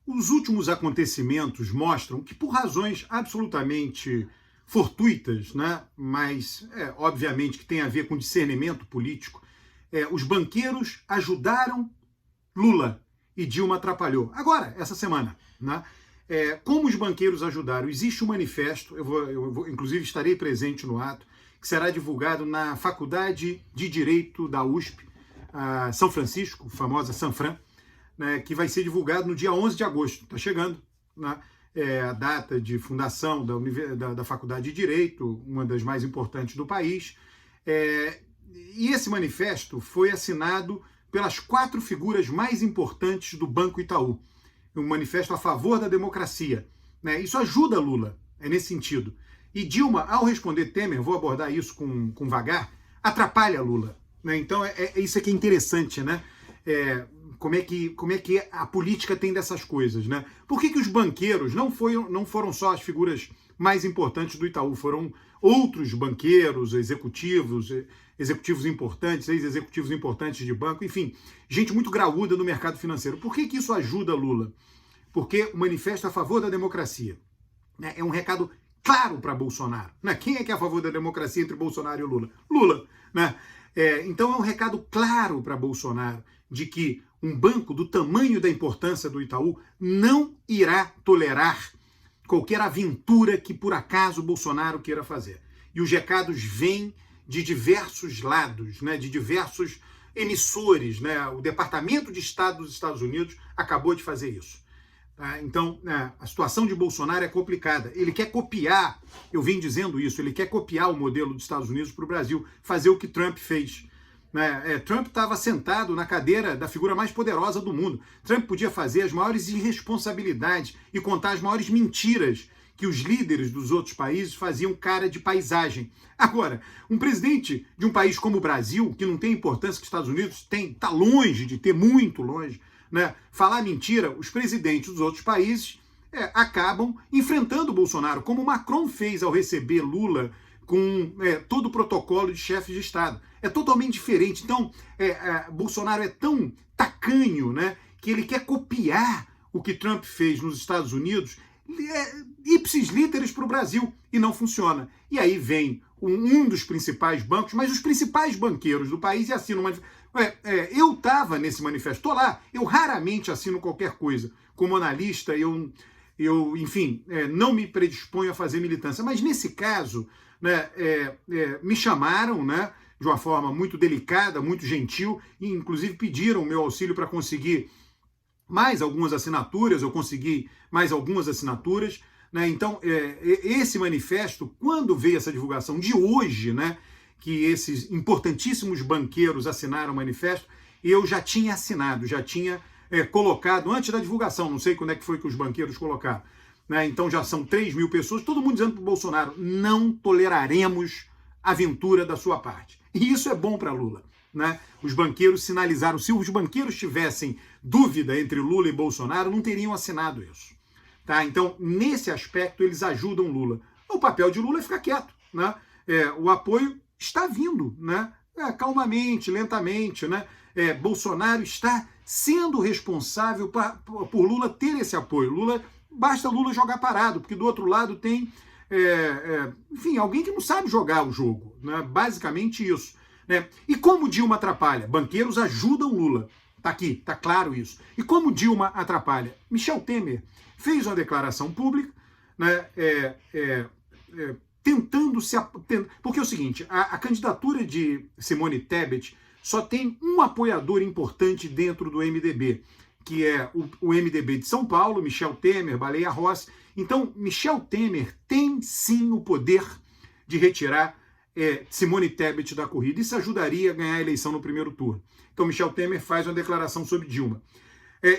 Os últimos acontecimentos mostram que, por razões absolutamente fortuitas, né, mas obviamente que tem a ver com discernimento político, os banqueiros ajudaram Lula e Dilma atrapalhou. Agora, essa semana, né? Como os banqueiros ajudaram? Existe um manifesto, inclusive estarei presente no ato, que será divulgado na Faculdade de Direito da USP, São Francisco, famosa Sanfran, né, que vai ser divulgado no dia 11 de agosto. Está chegando, né? A data de fundação da Faculdade de Direito, uma das mais importantes do país. E esse manifesto foi assinado pelas 4 figuras mais importantes do Banco Itaú. Um manifesto a favor da democracia, né? Isso ajuda Lula, nesse sentido. E Dilma, ao responder Temer, vou abordar isso com vagar, atrapalha Lula, né? Então isso aqui é interessante, né? Como é que a política tem dessas coisas, né? Por que os banqueiros não foram só as figuras mais importantes do Itaú, foram outros banqueiros, executivos importantes, ex-executivos importantes de banco, enfim, gente muito graúda no mercado financeiro. Por que isso ajuda Lula? Porque o manifesto é a favor da democracia, né? É um recado claro para Bolsonaro, né? Quem é que é a favor da democracia entre Bolsonaro e Lula? Lula, né? Então é um recado claro para Bolsonaro de que um banco do tamanho da importância do Itaú não irá tolerar qualquer aventura que por acaso Bolsonaro queira fazer. E os recados vêm de diversos lados, né, de diversos emissores, né? O Departamento de Estado dos Estados Unidos acabou de fazer isso. Então, a situação de Bolsonaro é complicada. Ele quer copiar, eu vim dizendo isso, ele quer copiar o modelo dos Estados Unidos para o Brasil, fazer o que Trump fez. Trump estava sentado na cadeira da figura mais poderosa do mundo. Trump podia fazer as maiores irresponsabilidades e contar as maiores mentiras que os líderes dos outros países faziam cara de paisagem. Agora, um presidente de um país como o Brasil, que não tem a importância que os Estados Unidos têm, está longe de ter, muito longe, né? Falar mentira, os presidentes dos outros países acabam enfrentando o Bolsonaro, como Macron fez ao receber Lula com todo o protocolo de chefes de Estado. É totalmente diferente. Então, Bolsonaro é tão tacanho, né, que ele quer copiar o que Trump fez nos Estados Unidos, ipsis literis para o Brasil, e não funciona. E aí vem um dos principais bancos, mas os principais banqueiros do país, e assinam uma... eu estava nesse manifesto, estou lá, eu raramente assino qualquer coisa. Como analista, eu enfim, não me predisponho a fazer militância, mas nesse caso, né, me chamaram, né, de uma forma muito delicada, muito gentil, e inclusive pediram o meu auxílio para conseguir mais algumas assinaturas, eu consegui mais algumas assinaturas, né? Então, esse manifesto, quando veio essa divulgação de hoje, né, que esses importantíssimos banqueiros assinaram o manifesto, eu já tinha assinado, já tinha colocado, antes da divulgação, não sei quando é que foi que os banqueiros colocaram, né? Então já são 3.000 pessoas, todo mundo dizendo para o Bolsonaro, não toleraremos aventura da sua parte. E isso é bom para Lula, né? Os banqueiros sinalizaram, se os banqueiros tivessem dúvida entre Lula e Bolsonaro, não teriam assinado isso. Tá? Então, nesse aspecto, eles ajudam Lula. O papel de Lula é ficar quieto, né? O apoio está vindo, né? Calmamente, lentamente, né? Bolsonaro está sendo responsável por Lula ter esse apoio. Basta Lula jogar parado, porque do outro lado tem, enfim, alguém que não sabe jogar o jogo, né? Basicamente isso. Né? E como Dilma atrapalha? Banqueiros ajudam Lula. Está aqui, está claro isso. E como Dilma atrapalha? Michel Temer fez uma declaração pública, né, tentando se... Porque é o seguinte, a candidatura de Simone Tebet só tem um apoiador importante dentro do MDB, que é o MDB de São Paulo, Michel Temer, Baleia Rossi. Então, Michel Temer tem sim o poder de retirar Simone Tebet da corrida. Isso ajudaria a ganhar a eleição no primeiro turno. Então, Michel Temer faz uma declaração sobre Dilma.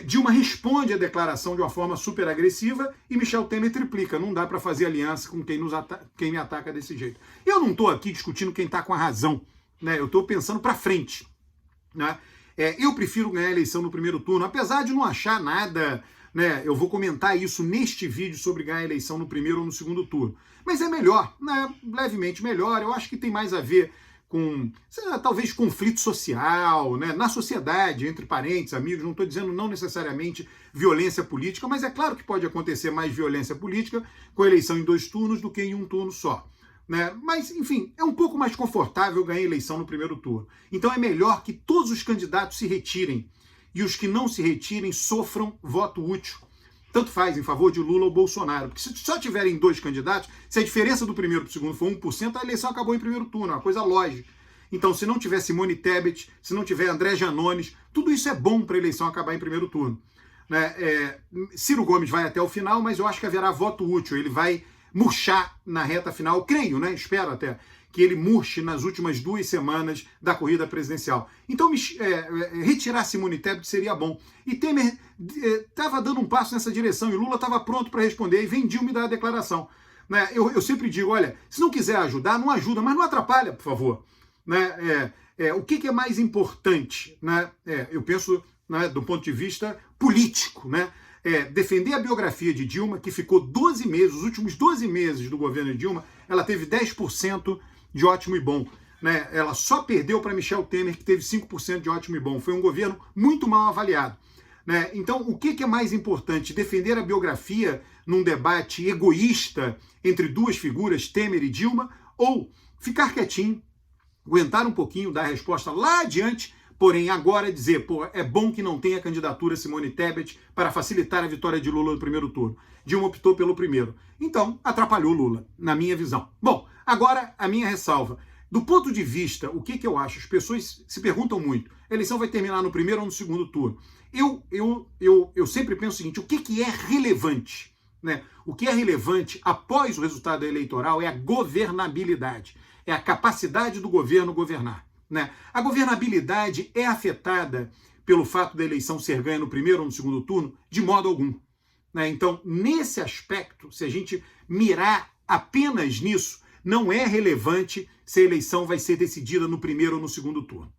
Dilma responde a declaração de uma forma super agressiva e Michel Temer triplica. Não dá para fazer aliança com quem me ataca desse jeito. Eu não estou aqui discutindo quem está com a razão, né? Eu estou pensando para frente, né? Eu prefiro ganhar a eleição no primeiro turno, apesar de não achar nada, né? Eu vou comentar isso neste vídeo sobre ganhar a eleição no primeiro ou no segundo turno. Mas é melhor, né? Levemente melhor. Eu acho que tem mais a ver sei lá, talvez conflito social, né, na sociedade, entre parentes, amigos, não estou dizendo não necessariamente violência política, mas é claro que pode acontecer mais violência política com a eleição em 2 turnos do que em 1 turno só. Né? Mas, enfim, é um pouco mais confortável ganhar a eleição no primeiro turno. Então é melhor que todos os candidatos se retirem e os que não se retirem sofram voto útil. Tanto faz em favor de Lula ou Bolsonaro. Porque se só tiverem 2 candidatos, se a diferença do primeiro para o segundo for 1%, a eleição acabou em primeiro turno, é uma coisa lógica. Então, se não tiver Simone Tebet, se não tiver André Janones, tudo isso é bom para a eleição acabar em primeiro turno. Né? Ciro Gomes vai até o final, mas eu acho que haverá voto útil. Ele vai murchar na reta final, creio, né? Espero até, que ele murche nas últimas 2 semanas da corrida presidencial. Então, retirar Simone Tebet seria bom. E Temer estava dando um passo nessa direção e Lula estava pronto para responder e vem Dilma me dar a declaração. Né? Eu sempre digo, olha, se não quiser ajudar, não ajuda, mas não atrapalha, por favor. Né? O que é mais importante? Né? Eu penso, né, do ponto de vista político, né? Defender a biografia de Dilma, que ficou 12 meses, os últimos 12 meses do governo de Dilma, ela teve 10% de ótimo e bom. Né? Ela só perdeu para Michel Temer, que teve 5% de ótimo e bom. Foi um governo muito mal avaliado. Né? Então, o que é mais importante? Defender a biografia num debate egoísta entre 2 figuras, Temer e Dilma, ou ficar quietinho, aguentar um pouquinho, dar a resposta lá adiante, porém agora dizer, é bom que não tenha candidatura Simone Tebet para facilitar a vitória de Lula no primeiro turno. Dilma optou pelo primeiro. Então, atrapalhou Lula, na minha visão. Bom, agora a minha ressalva. Do ponto de vista, o que eu acho? As pessoas se perguntam muito, a eleição vai terminar no primeiro ou no segundo turno? Eu sempre penso o seguinte, o que é relevante? Né? O que é relevante após o resultado eleitoral é a governabilidade, é a capacidade do governo governar. Né? A governabilidade é afetada pelo fato da eleição ser ganha no primeiro ou no segundo turno? De modo algum. Né? Então, nesse aspecto, se a gente mirar apenas nisso, não é relevante se a eleição vai ser decidida no primeiro ou no segundo turno.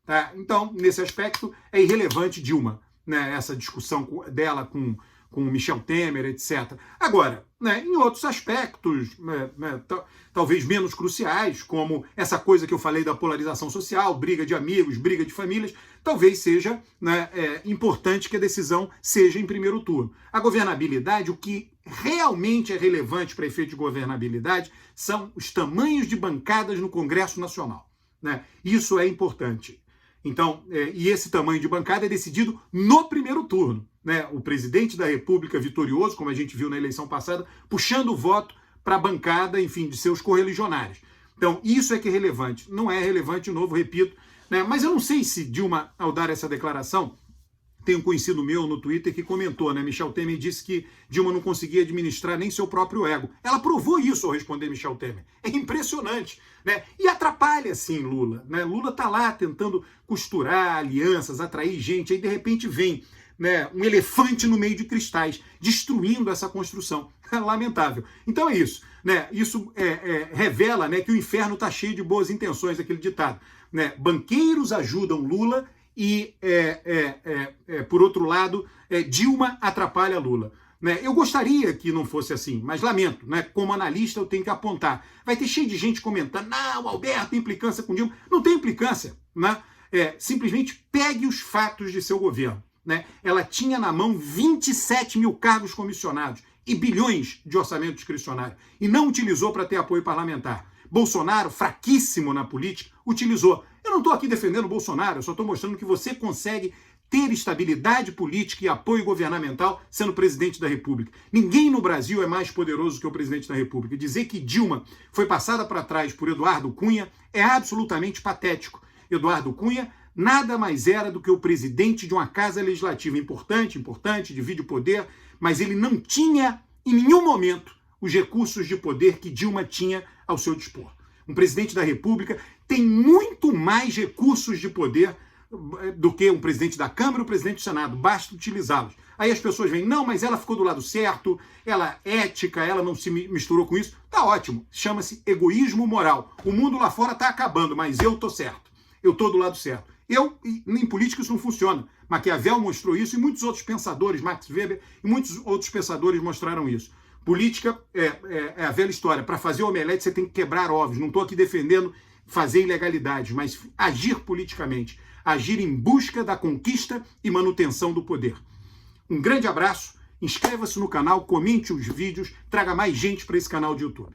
Tá? Então, nesse aspecto, é irrelevante Dilma, né? Essa discussão dela com Michel Temer, etc. Agora, né, em outros aspectos, talvez menos cruciais, como essa coisa que eu falei da polarização social, briga de amigos, briga de famílias, talvez seja, né, importante que a decisão seja em primeiro turno. A governabilidade, o que realmente é relevante para efeito de governabilidade, são os tamanhos de bancadas no Congresso Nacional. Né? Isso é importante. Então, e esse tamanho de bancada é decidido no primeiro turno. Né? O presidente da República vitorioso, como a gente viu na eleição passada, puxando o voto para a bancada, enfim, de seus correligionários. Então, isso é que é relevante. Não é relevante, de novo, repito, né? Mas eu não sei se Dilma, ao dar essa declaração, tem um conhecido meu no Twitter que comentou, né? Michel Temer disse que Dilma não conseguia administrar nem seu próprio ego. Ela provou isso ao responder Michel Temer. É impressionante, né? E atrapalha, sim, Lula. Né? Lula está lá tentando costurar alianças, atrair gente, aí de repente vem, né, um elefante no meio de cristais, destruindo essa construção. É lamentável. Então é isso. Né? Isso revela, né, que o inferno está cheio de boas intenções, aquele ditado. Né? Banqueiros ajudam Lula e, por outro lado, Dilma atrapalha Lula. Né? Eu gostaria que não fosse assim, mas lamento, né? Como analista eu tenho que apontar. Vai ter cheio de gente comentando, não, Alberto tem implicância com Dilma. Não tem implicância. Né? Simplesmente pegue os fatos de seu governo. Né? Ela tinha na mão 27 mil cargos comissionados e bilhões de orçamento discricionário e não utilizou para ter apoio parlamentar. Bolsonaro, fraquíssimo na política, utilizou. Eu não estou aqui defendendo o Bolsonaro, eu só estou mostrando que você consegue ter estabilidade política e apoio governamental sendo presidente da República. Ninguém no Brasil é mais poderoso que o presidente da República. Dizer que Dilma foi passada para trás por Eduardo Cunha é absolutamente patético. Eduardo Cunha nada mais era do que o presidente de uma casa legislativa importante, divide o poder, mas ele não tinha, em nenhum momento, os recursos de poder que Dilma tinha ao seu dispor. Um presidente da República tem muito mais recursos de poder do que um presidente da Câmara ou um presidente do Senado, basta utilizá-los. Aí as pessoas veem, não, mas ela ficou do lado certo, ela é ética, ela não se misturou com isso. Tá ótimo, chama-se egoísmo moral. O mundo lá fora tá acabando, mas eu tô certo, eu tô do lado certo. Em política isso não funciona. Maquiavel mostrou isso e muitos outros pensadores, Max Weber e muitos outros pensadores mostraram isso. Política é a velha história. Para fazer omelete você tem que quebrar ovos. Não estou aqui defendendo fazer ilegalidades, mas agir politicamente, agir em busca da conquista e manutenção do poder. Um grande abraço, inscreva-se no canal, comente os vídeos, traga mais gente para esse canal de YouTube.